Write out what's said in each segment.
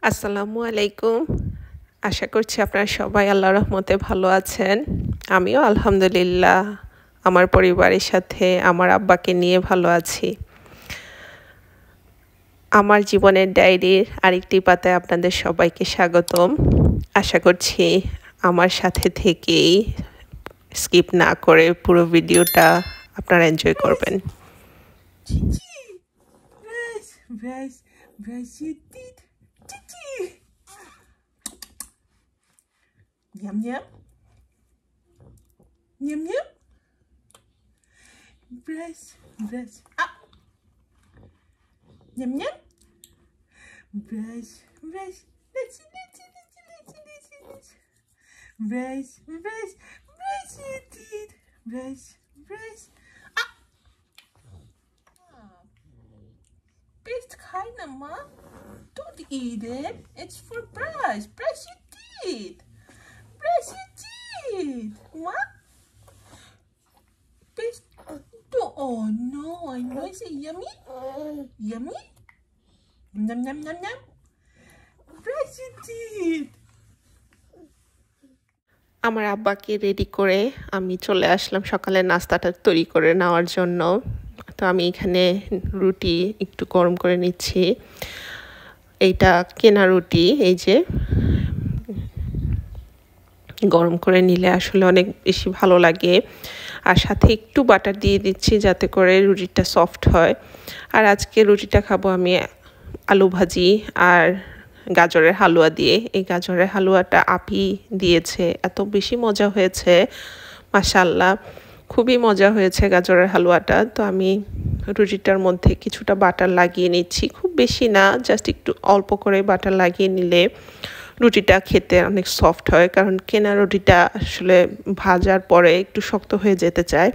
আসসালামু আলাইকুম। আশা করছি আপনারা সবাই আল্লাহর রহমতে ভালো আছেন। আমিও আলহামদুলিল্লাহ আমার পরিবারের সাথে আমার আব্বাকে নিয়ে ভালো আছি। আমার জীবনের ডায়েরির আরেকটি পাতায় আপনাদের সবাইকে স্বাগতম। আশা করছি আমার সাথে থেকেই স্কিপ না করে পুরো ভিডিওটা আপনারা এনজয় করবেন। Yum yum. Yum yum. Brush, brush. Up. Yum yum. Brush, brush. Let's brush, brush, brush your teeth. Brush, brush. Up. Best kind of mom. Don't eat it. It's for brush. Brush your teeth. Brush your teeth. What? Best. Oh no, I know. Is it yummy? Yummy? Num num num num. Brush your teeth. আমার আব্বাকে ready করে আমি চলে আসলাম সকালে নাস্তাটা তৈরি করে নেওয়ার জন্য। তো আমি এখানে রুটি একটু গরম করে নিচ্ছি। এইটা কেনা রুটি, এই যে গরম করে নিলে আসলে অনেক বেশি ভালো লাগে। আর সাথে একটু বাটার দিয়ে দিচ্ছি যাতে করে রুটিটা সফট হয়। আর আজকে রুটিটা খাবো আমি আলু ভাজি আর গাজরের হালুয়া দিয়ে। এই গাজরের হালুয়াটা আপি দিয়েছে, এত বেশি মজা হয়েছে, মাশাআল্লাহ খুবই মজা হয়েছে গাজরের হালুয়াটা। তো আমি রুটিটার মধ্যে কিছুটা বাটার লাগিয়ে নিচ্ছি, খুব বেশি না, জাস্ট একটু অল্প করে বাটার লাগিয়ে নিলে রুটিটা খেতে অনেক সফট হয়, কারণ কেনা রুটিটা আসলে ভাজার পরে একটু শক্ত হয়ে যেতে চায়।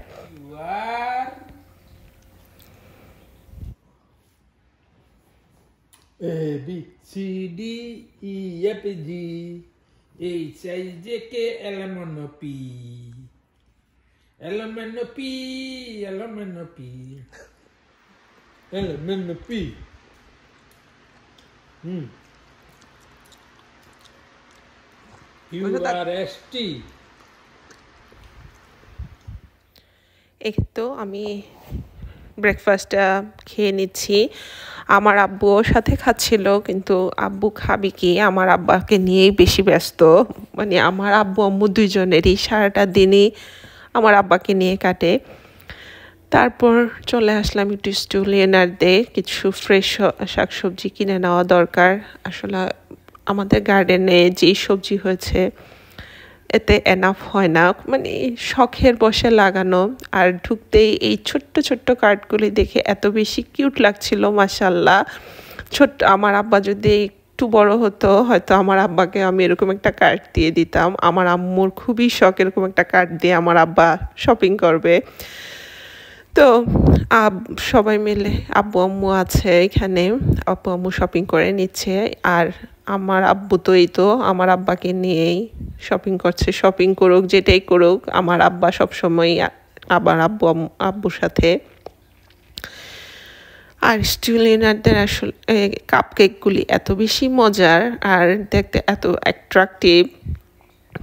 A B C D E F G H I J K L M N O P L M N O P L M N O P L M N O P U R S T। এই তো আমি ব্রেকফাস্টটা খেয়ে নিচ্ছি। আমার আব্বুও সাথে খাচ্ছিল, কিন্তু আব্বু খাবে কি, আমার আব্বাকে নিয়েই বেশি ব্যস্ত। মানে আমার আব্বু আম্মু দুইজনেরই সারাটা দিনই আমার আব্বাকে নিয়ে কাটে। তারপর চলে আসলাম একটু স্টুল এনার দিয়ে কিছু ফ্রেশ শাকসবজি কিনে নেওয়া দরকার। আসলে আমাদের গার্ডেনে যেই সবজি হয়েছে এতে এনাফ হয় না, মানে শখের বসে লাগানো। আর ঢুকতেই এই ছোট্ট ছোট্ট কার্ডগুলি দেখে এত বেশি কিউট লাগছিল, মাশাআল্লাহ। ছোট্ট আমার আব্বা যদি একটু বড় হতো, হয়তো আমার আব্বাকে আমি এরকম একটা কার্ড দিয়ে দিতাম। আমার আম্মুর খুবই শখ এরকম একটা কার্ড দিয়ে আমার আব্বা শপিং করবে। তো সবাই মিলে আব্বু আম্মু আছে এখানে, আব্বু আম্মু শপিং করে নিচ্ছে। আর আমার আব্বু তো এই তো আমার আব্বাকে নিয়েই শপিং করছে। শপিং করুক, যেটাই করুক, আমার আব্বা সবসময় আবার আব্বুর সাথে। আর স্টুলিনারদের আসলে কাপ কেকগুলি এত বেশি মজার আর দেখতে এত অ্যাট্রাকটিভ,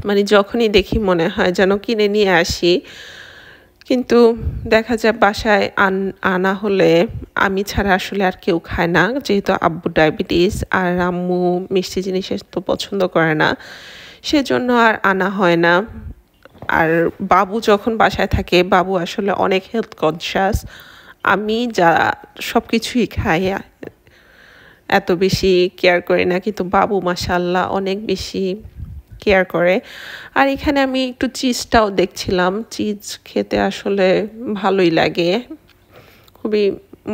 মানে যখনই দেখি মনে হয় যেন কিনে নিয়ে আসি। কিন্তু দেখা যায় বাসায় আনা হলে আমি ছাড়া আসলে আর কেউ খায় না, যেহেতু আব্বু ডায়াবেটিস আর আম্মু মিষ্টি জিনিস তো পছন্দ করে না, সেজন্য আর আনা হয় না। আর বাবু যখন বাসায় থাকে, বাবু আসলে অনেক হেলথ কনসিয়াস। আমি যা সব কিছুই খাই, এত বেশি কেয়ার করি না, কিন্তু বাবু মাশাআল্লাহ অনেক বেশি কেয়ার করে। আর এখানে আমি একটু চিজটাও দেখছিলাম, চিজ খেতে আসলে ভালোই লাগে, খুবই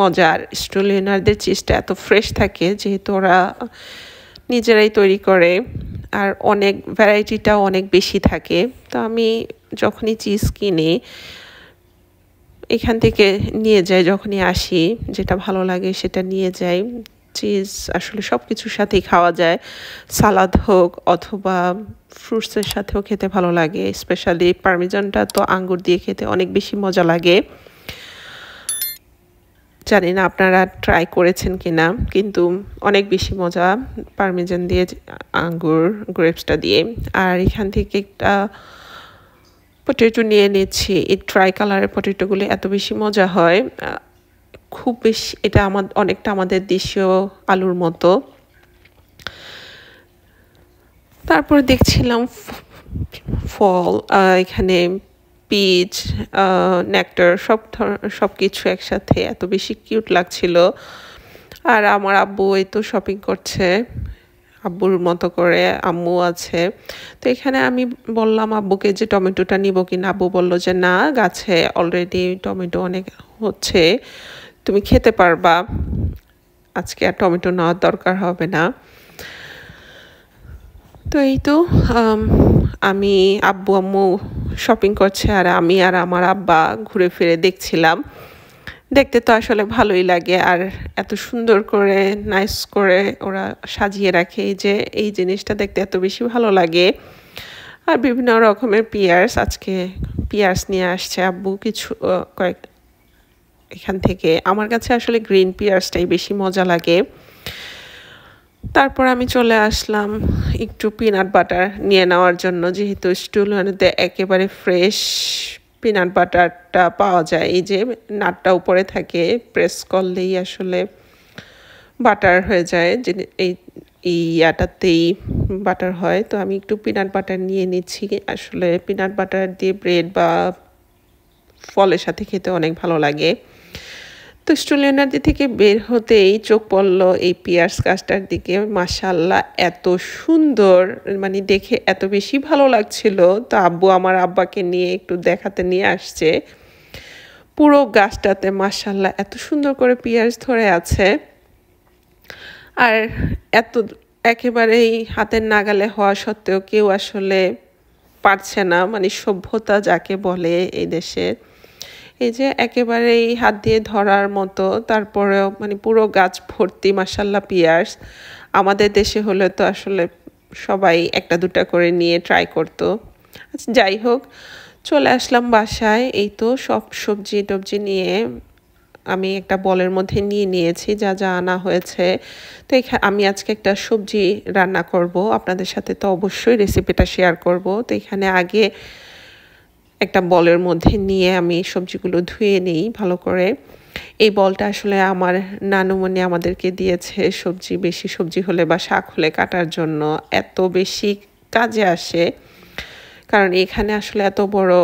মজার। স্ট্রোলিনারদের চিজটা এত ফ্রেশ থাকে, যেহেতু ওরা নিজেরাই তৈরি করে, আর অনেক ভ্যারাইটিটাও অনেক বেশি থাকে। তো আমি যখনই চিজ কিনি এখান থেকে নিয়ে যাই, যখনই আসি যেটা ভালো লাগে সেটা নিয়ে যাই। চিজ আসলে সব কিছুর সাথেই খাওয়া যায়, সালাদ হোক অথবা ফ্রুটসের সাথেও খেতে ভালো লাগে। স্পেশালি পারমিজানটা তো আঙ্গুর দিয়ে খেতে অনেক বেশি মজা লাগে। জানি না আপনারা ট্রাই করেছেন কিনা, কিন্তু অনেক বেশি মজা পারমেজান দিয়ে, আঙ্গুর গ্রেপসটা দিয়ে। আর এখান থেকে একটা পটেটো নিয়ে নিচ্ছি। এই ট্রাই কালারের পটেটোগুলি এত বেশি মজা হয়, খুব বেশি, এটা অনেকটা আমাদের দেশীয় আলুর মতো। তারপর দেখছিলাম ফল, এখানে পিচ, নেকটার, সব কিছু একসাথে এত বেশি কিউট লাগছিল। আর আমার আব্বু এই তো শপিং করছে আব্বুর মতো করে, আম্মু আছে। তো এখানে আমি বললাম আব্বুকে যে টমেটোটা নিব কিনা, আব্বু বলল যে না, গাছে অলরেডি টমেটো অনেক হচ্ছে, তুমি খেতে পারবা, আজকে আর টমেটো নেওয়ার দরকার হবে না। তো এই তো আমি, আব্বু আম্মু শপিং করছে, আর আমি আর আমার আব্বা ঘুরে ফিরে দেখছিলাম। দেখতে তো আসলে ভালোই লাগে, আর এত সুন্দর করে নাইস করে ওরা সাজিয়ে রাখে, যে এই জিনিসটা দেখতে এত বেশি ভালো লাগে। আর বিভিন্ন রকমের পিয়ার্স, আজকে পিয়ার্স নিয়ে আসছে আব্বু কিছু কয়েক এখান থেকে। আমার কাছে আসলে গ্রিন পিয়ার্সটাই বেশি মজা লাগে। তারপর আমি চলে আসলাম একটু পিনাট বাটার নিয়ে নেওয়ার জন্য, যেহেতু স্টুলওয়ানিতে একেবারে ফ্রেশ পিনাট বাটারটা পাওয়া যায়। এই যে নাটটা উপরে থাকে, প্রেস করলেই আসলে বাটার হয়ে যায়, যে এই ইয়াটাতেই বাটার হয়। তো আমি একটু পিনাট বাটার নিয়ে নিচ্ছি। আসলে পিনাট বাটার দিয়ে ব্রেড বা ফলের সাথে খেতে অনেক ভালো লাগে। তো স্টুলিয়ানার থেকে বের হতেই চোখ পড়লো এই পিয়ার্স গাছটার দিকে। মাশাআল্লাহ, এত সুন্দর, মানে দেখে এত বেশি ভালো লাগছিল। তো আব্বু আমার আব্বাকে নিয়ে একটু দেখাতে নিয়ে আসছে। পুরো গাছটাতে মাশাআল্লাহ এত সুন্দর করে পিয়ার্স ধরে আছে, আর এত একেবারেই হাতের নাগালে হওয়া সত্ত্বেও কেউ আসলে পারছে না, মানে সভ্যতা যাকে বলে এই দেশের, এই যে একেবারেই হাত দিয়ে ধরার মতো, তারপরেও মানে পুরো গাছ ভর্তি মাশাআল্লাহ পিয়ার্স। আমাদের দেশে হলে তো আসলে সবাই একটা দুটা করে নিয়ে ট্রাই করতো। আচ্ছা, যাই হোক, চলে আসলাম বাসায়। এই তো সব সবজি টবজি নিয়ে আমি একটা বলের মধ্যে নিয়ে নিয়েছি যা যা আনা হয়েছে। তো আমি আজকে একটা সবজি রান্না করব, আপনাদের সাথে তো অবশ্যই রেসিপিটা শেয়ার করব। তো এখানে আগে একটা বলের মধ্যে নিয়ে আমি সবজিগুলো ধুয়ে নিই ভালো করে। এই বলটা আসলে আমার নানুমণি আমাদেরকে দিয়েছে, বেশি সবজি হলে বা শাক হলে কাটার জন্য। এত বেশি কাজে আসে, কারণ এখানে আসলে এত বড়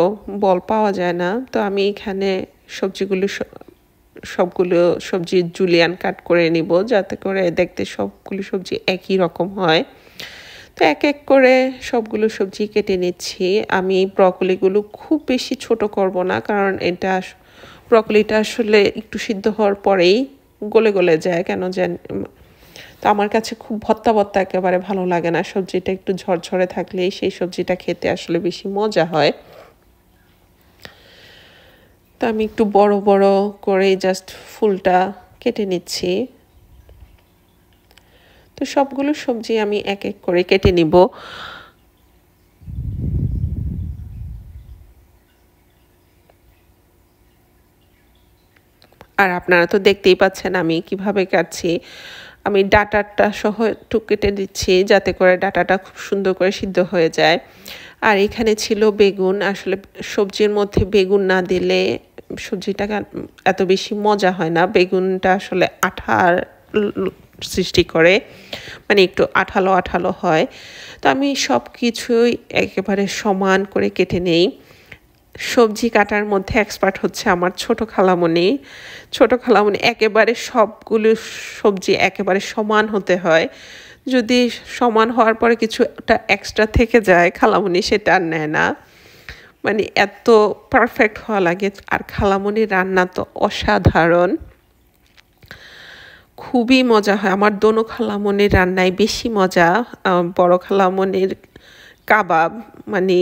বল পাওয়া যায় না। তো আমি এখানে সবগুলো সবজি জুলিয়ান কাট করে নিব, যাতে করে দেখতে সবগুলো সবজি একই রকম হয়। তো এক এক করে সবগুলো সবজি কেটে নিচ্ছি। আমি ব্রকলিগুলো খুব বেশি ছোট করব না, কারণ ব্রকলিটা আসলে একটু সিদ্ধ হওয়ার পরেই গলে গলে যায় কেন জানি। তো আমার কাছে খুব ভর্তা ভর্তা একেবারে ভালো লাগে না, সবজিটা একটু ঝরঝরে থাকলেই সেই সবজিটা খেতে আসলে বেশি মজা হয়। তো আমি একটু বড় বড় করে জাস্ট ফুলটা কেটে নিচ্ছি। তো সবগুলো সবজি আমি এক এক করে কেটে নিব। আর আপনারা তো দেখতেই পাচ্ছেন আমি কিভাবে কাটছি। আমি ডাটাটা সহ একটু কেটে দিচ্ছি, যাতে করে ডাটাটা খুব সুন্দর করে সিদ্ধ হয়ে যায়। আর এখানে ছিল বেগুন। আসলে সবজির মধ্যে বেগুন না দিলে সবজিটা এত বেশি মজা হয় না। বেগুনটা আসলে আঠার সৃষ্টি করে, মানে একটু আঠালো আঠালো হয়। তো আমি সব কিছুই একেবারে সমান করে কেটে নেই। সবজি কাটার মধ্যে এক্সপার্ট হচ্ছে আমার ছোট খালামণি। একেবারে সবগুলো সবজি একেবারে সমান হতে হয়। যদি সমান হওয়ার পরে কিছুটা এক্সট্রা থেকে যায়, খালামণি সেটা আর নেয় না। মানে এত পারফেক্ট হওয়া লাগে। আর খালামণির রান্না তো অসাধারণ, খুবই মজা হয়। আমার দোনো খালামণির রান্নায় বেশি মজা। বড় খালামণির কাবাব, মানে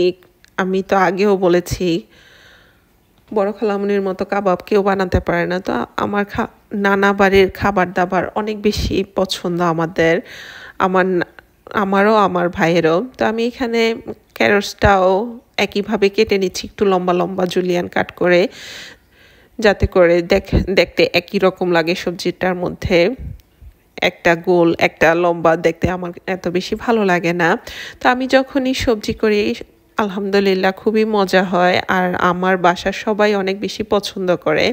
আমি তো আগেও বলেছি, বড় খালামণির মতো কাবাব কেউ বানাতে পারে না। তো আমার নানা বাড়ির খাবার দাবার অনেক বেশি পছন্দ আমারও আমার ভাইয়েরও। তো আমি এখানে ক্যারটসটাও একইভাবে কেটে নিচ্ছি, একটু লম্বা লম্বা জুলিয়ান কাট করে। যাতে করে দেখতে একই রকম লাগে সবজিটার মধ্যে। একটা গোল একটা লম্বা দেখতে আমার এত বেশি ভালো লাগে না। তো আমি যখনই সবজি করি আলহামদুলিল্লাহ খুবই মজা হয়, আর আমার বাসার সবাই অনেক বেশি পছন্দ করে।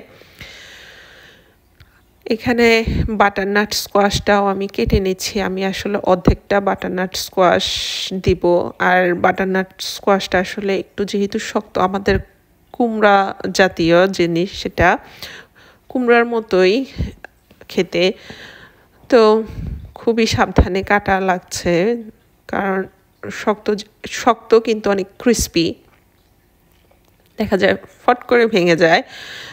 এখানে বাটারনাট স্কোয়াশটাও আমি কেটে নিচ্ছি। আমি আসলে অর্ধেকটা বাটারনাট স্কোয়াশ দিব, আর বাটারনাট স্কোয়াশটা আসলে একটু যেহেতু শক্ত, আমাদের কুমড়া জাতীয় জিনিস, সেটা কুমড়ার মতোই খেতে, তো খুবই সাবধানে কাটা লাগছে, কারণ শক্ত কিন্তু অনেক ক্রিস্পি, দেখা যায় ফট করে ভেঙে যায়।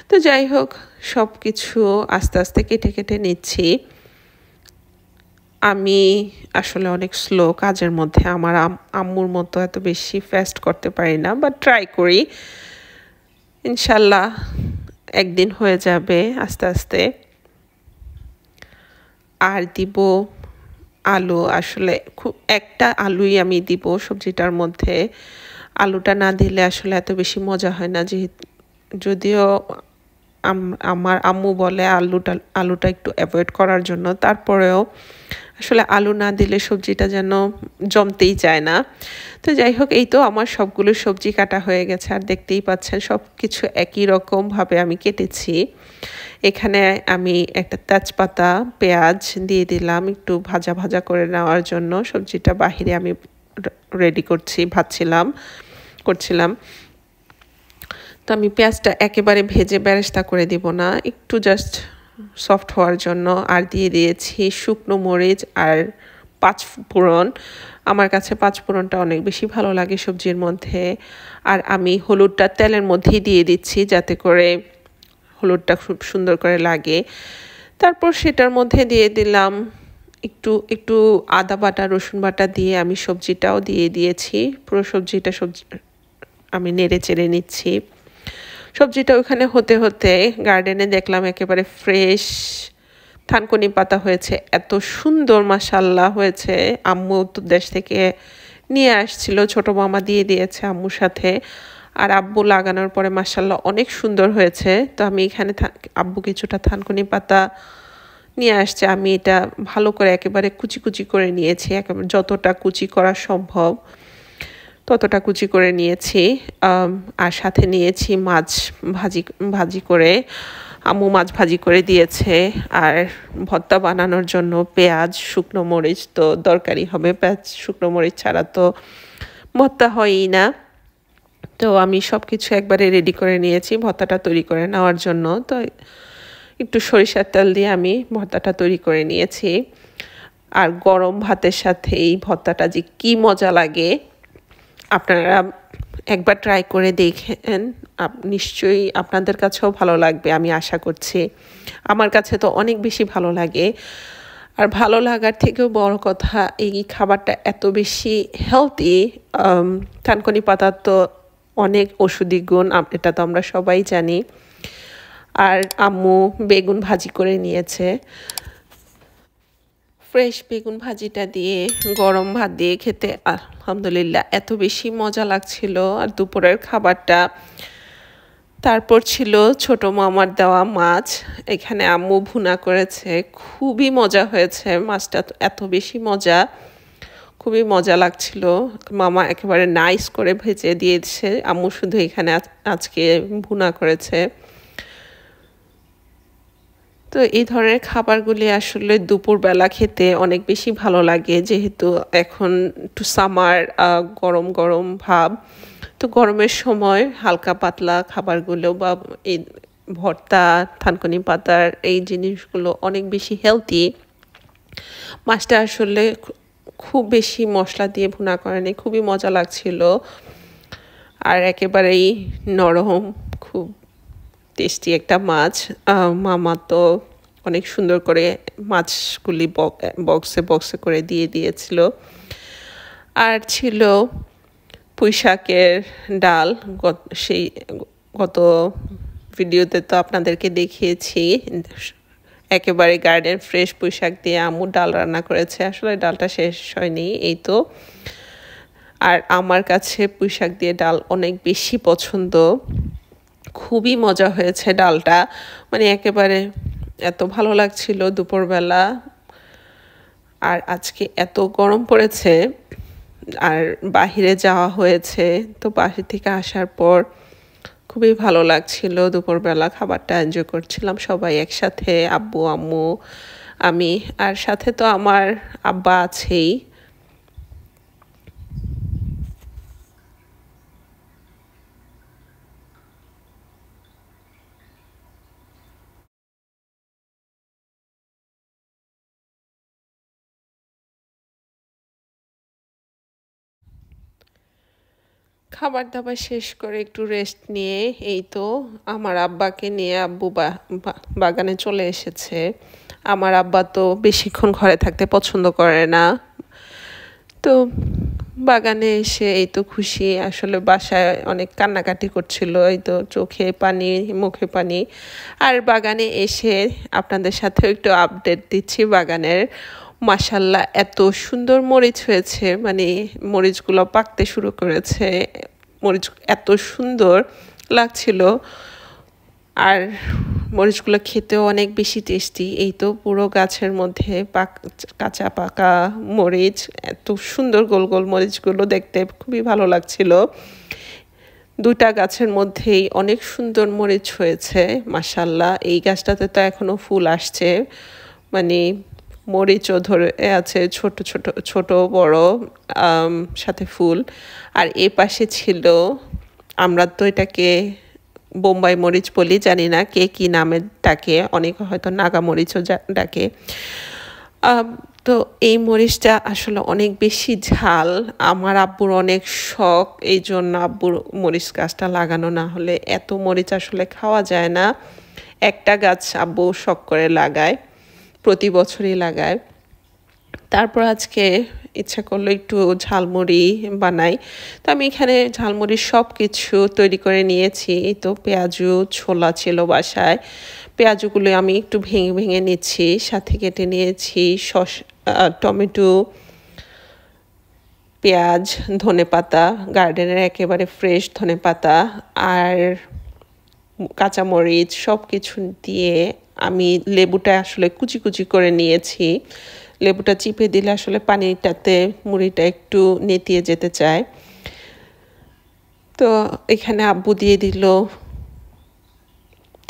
তো যাই হোক, সব কিছু আস্তে আস্তে কেটে কেটে নিচ্ছি। আমি আসলে অনেক স্লো কাজের মধ্যে, আমার আম্মুর মতো এত বেশি ফাস্ট করতে পারি না, বাট ট্রাই করি, ইনশাল্লাহ একদিন হয়ে যাবে আস্তে আস্তে। আর দিব আলু, আসলে খুব একটা আলুই আমি দিব সবজিটার মধ্যে। আলুটা না দিলে আসলে এত বেশি মজা হয় না, যদিও আমার আম্মু বলে আলুটা একটু অ্যাভয়েড করার জন্য, তারপরেও আসলে আলু না দিলে সবজিটা যেন জমতেই চায় না। তো যাই হোক, এই তো আমার সবগুলো সবজি কাটা হয়ে গেছে, আর দেখতেই পাচ্ছেন সব কিছু একই রকমভাবে আমি কেটেছি। এখানে আমি একটা তেজপাতা পেঁয়াজ দিয়ে দিলাম একটু ভাজা ভাজা করে নেওয়ার জন্য। সবজিটা বাহিরে আমি রেডি করছিলাম। তো আমি পেঁয়াজটা একেবারে ভেজে বেরেস্তা করে দিব না, একটু জাস্ট সফট হওয়ার জন্য। আর দিয়ে দিয়েছি শুকনো মরিচ আর 5 ফোড়ন। আমার কাছে 5 ফোড়নটা অনেক বেশি ভালো লাগে সবজির মধ্যে। আর আমি হলুদটা তেলের মধ্যেই দিয়ে দিচ্ছি, যাতে করে হলুদটা খুব সুন্দর করে লাগে। তারপর সেটার মধ্যে দিয়ে দিলাম একটু আদা বাটা রসুন বাটা দিয়ে আমি সবজিটাও দিয়ে দিয়েছি। পুরো সবজিটা আমি নেড়ে চেড়ে নিচ্ছি। সবজিটা ওখানে হতে হতে গার্ডেনে দেখলাম একেবারে ফ্রেশ থানকুনি পাতা হয়েছে, এত সুন্দর মাশাআল্লাহ হয়েছে। আম্মু উত্তর দেশ থেকে নিয়ে আসছিল, ছোট মামা দিয়ে দিয়েছে আম্মুর সাথে। আর আব্বু লাগানোর পরে মাশাআল্লাহ অনেক সুন্দর হয়েছে। তো আমি এখানে আব্বু কিছুটা থানকুনি পাতা নিয়ে আসছে, আমি এটা ভালো করে একেবারে কুচি কুচি করে নিয়েছি, একেবারে যতটা কুচি করা সম্ভব ততটা কুচি করে নিয়েছি। আর সাথে নিয়েছি মাছ ভাজি করে, আম্মু মাছ ভাজি করে দিয়েছে। আর ভর্তা বানানোর জন্য পেঁয়াজ শুকনো মরিচ তো দরকারি হবে, পেঁয়াজ শুকনো মরিচ ছাড়া তো ভর্তা হয়ই না। তো আমি সব কিছু একবারে রেডি করে নিয়েছি ভর্তাটা তৈরি করে নেওয়ার জন্য। তো একটু সরিষার তেল দিয়ে আমি ভর্তাটা তৈরি করে নিয়েছি। আর গরম ভাতের সাথে এই ভর্তাটা যে কি মজা লাগে, আপনারা একবার ট্রাই করে দেখেন, নিশ্চয়ই আপনাদের কাছেও ভালো লাগবে আমি আশা করছি। আমার কাছে তো অনেক বেশি ভালো লাগে। আর ভালো লাগার থেকেও বড় কথা, এই খাবারটা এত বেশি হেলদি। থানকুনি পাতার তো অনেক ঔষধি গুণ, এটা তো আমরা সবাই জানি। আর আম্মু বেগুন ভাজি করে নিয়েছে, ফ্রেশ বেগুন ভাজিটা দিয়ে গরম ভাত দিয়ে খেতে আলহামদুলিল্লাহ এত বেশি মজা লাগছিল। আর দুপুরের খাবারটা তারপর ছিল ছোট মামার দেওয়া মাছ, এখানে আম্মু ভুনা করেছে, খুবই মজা হয়েছে। মাছটা এত বেশি মজা, খুবই মজা লাগছিল। মামা একেবারে নাইস করে ভেজে দিয়েছে, আম্মু শুধু এখানে আজকে ভুনা করেছে। তো এই ধরনের খাবারগুলি আসলে দুপুরবেলা খেতে অনেক বেশি ভালো লাগে, যেহেতু এখন একটু সামার, গরম গরম ভাব। তো গরমের সময় হালকা পাতলা খাবারগুলো বা এই ভর্তা থানকুনি পাতার এই জিনিসগুলো অনেক বেশি হেলদি। মাছটা আসলে খুব বেশি মশলা দিয়ে ভুনা করেনি, খুবই মজা লাগছিল। আর একেবারেই নরম, খুব টেস্টি একটা মাছ। মামা তো অনেক সুন্দর করে মাছগুলি বক্সে করে দিয়ে দিয়েছিল। আর ছিল পুঁই শাকের ডাল, সেই গত ভিডিওতে তো আপনাদেরকে দেখিয়েছি, একেবারে গার্ডেন ফ্রেশ পুঁই শাক দিয়ে আম্মু ডাল রান্না করেছে। আসলে ডালটা শেষ হয়নি, এই তো। আর আমার কাছে পুঁই শাক দিয়ে ডাল অনেক বেশি পছন্দ, খুবই মজা হয়েছে ডালটা, মানে একেবারে এত ভালো লাগছিল দুপুরবেলা। আর আজকে এত গরম পড়েছে, আর বাহিরে যাওয়া হয়েছে, তো বাহির থেকে আসার পর খুবই ভালো লাগছিল। দুপুরবেলা খাবারটা এনজয় করছিলাম সবাই একসাথে, আব্বু আম্মু আমি, আর সাথে তো আমার আব্বা আছেই। খাবার দাবার শেষ করে একটু রেস্ট নিয়ে এই তো আমার আব্বাকে নিয়ে আব্বু বাগানে চলে এসেছে। আমার আব্বা তো বেশিক্ষণ ঘরে থাকতে পছন্দ করে না, তো বাগানে এসে এই তো খুশি। আসলে বাসায় অনেক কান্নাকাটি করছিল, এই তো চোখে পানি মুখে পানি। আর বাগানে এসে আপনাদের সাথেও একটু আপডেট দিচ্ছি বাগানের। মাশাল্লাহ এত সুন্দর মরিচ হয়েছে, মানে মরিচগুলো পাকতে শুরু করেছে, মরিচ এত সুন্দর লাগছিল। আর মরিচগুলো খেতেও অনেক বেশি টেস্টি। এই তো পুরো গাছের মধ্যে কাঁচা পাকা মরিচ, এত সুন্দর গোল গোল মরিচগুলো দেখতে খুবই ভালো লাগছিল। দুটা গাছের মধ্যেই অনেক সুন্দর মরিচ হয়েছে মাশাল্লাহ। এই গাছটাতে তো এখনো ফুল আসছে, মানে মরিচও ধরে আছে, ছোট ছোট ছোট বড় সাথে ফুল। আর এ পাশে ছিল, আমরা তো এটাকে বোম্বাই মরিচ বলি, জানি না কে কি নামে ডাকে, অনেকে হয়তো নাগা মরিচও ডাকে। তো এই মরিচটা আসলে অনেক বেশি ঝাল। আমার আব্বুর অনেক শখ, এই জন্য আব্বুর মরিচ গাছটা লাগানো, না হলে এত মরিচ আসলে খাওয়া যায় না। একটা গাছ আব্বু শখ করে লাগায়, প্রতি বছরই লাগায়। তারপর আজকে ইচ্ছা করলো একটু ঝালমুড়ি বানাই, তো আমি এখানে ঝালমুড়ির সব কিছু তৈরি করে নিয়েছি। এই তো পেঁয়াজু ছোলা ছিল বাসায়, পেঁয়াজুগুলো আমি একটু ভেঙে ভেঙে নিচ্ছি, সাথে কেটে নিয়েছি টমেটো, পেঁয়াজ, ধনেপাতা, গার্ডেনের একেবারে ফ্রেশ ধনেপাতা, আর কাঁচামরিচ, সব কিছু দিয়ে আমি লেবুটা আসলে কুচি কুচি করে নিয়েছি। লেবুটা চিপে দিলে আসলে পানিটাতে মুড়িটা একটু নেতিয়ে যেতে চায়। তো এখানে আব্বু দিয়ে দিল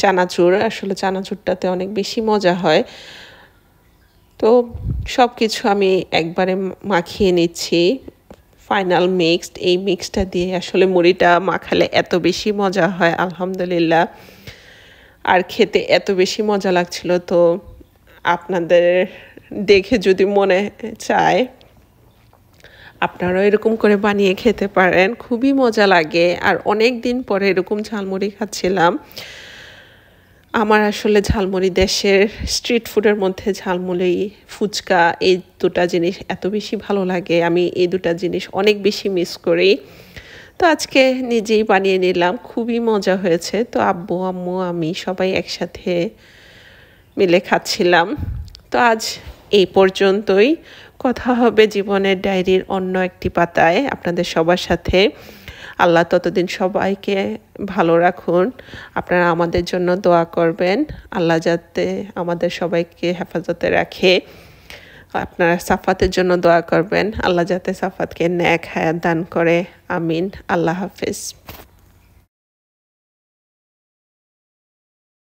চানাচুর, আসলে চানাচুরটাতে অনেক বেশি মজা হয়। তো সব কিছু আমি একবারে মাখিয়ে নিচ্ছি, ফাইনাল মিক্সড। এই মিক্সটা দিয়ে আসলে মুড়িটা মাখালে এত বেশি মজা হয় আলহামদুলিল্লাহ, আর খেতে এত বেশি মজা লাগছিল। তো আপনাদের দেখে যদি মনে চায় আপনারাও এরকম করে বানিয়ে খেতে পারেন, খুবই মজা লাগে। আর অনেক দিন পরে এরকম ঝালমুড়ি খাচ্ছিলাম। আমার আসলে ঝালমুড়ি, দেশের স্ট্রিট ফুডের মধ্যে ঝালমুড়ি, ফুচকা, এই দুটা জিনিস এত বেশি ভালো লাগে, আমি এই দুটা জিনিস অনেক বেশি মিস করি। তো আজকে নিজেই বানিয়ে নিলাম, খুবই মজা হয়েছে। তো আব্বু আম্মু আমি সবাই একসাথে মিলে খাচ্ছিলাম। তো আজ এই পর্যন্তই, কথা হবে জীবনের ডায়েরির অন্য একটি পাতায় আপনাদের সবার সাথে। আল্লাহ ততদিন সবাইকে ভালো রাখুন, আপনারা আমাদের জন্য দোয়া করবেন, আল্লাহ যাতে আমাদের সবাইকে হেফাজতে রাখে। আপনারা সাফাতের জন্য দোয়া করবেন, আল্লাহ যাতে সাফাতকে নেক হায়াত দান করে, আমিন। আল্লাহ হাফেজ।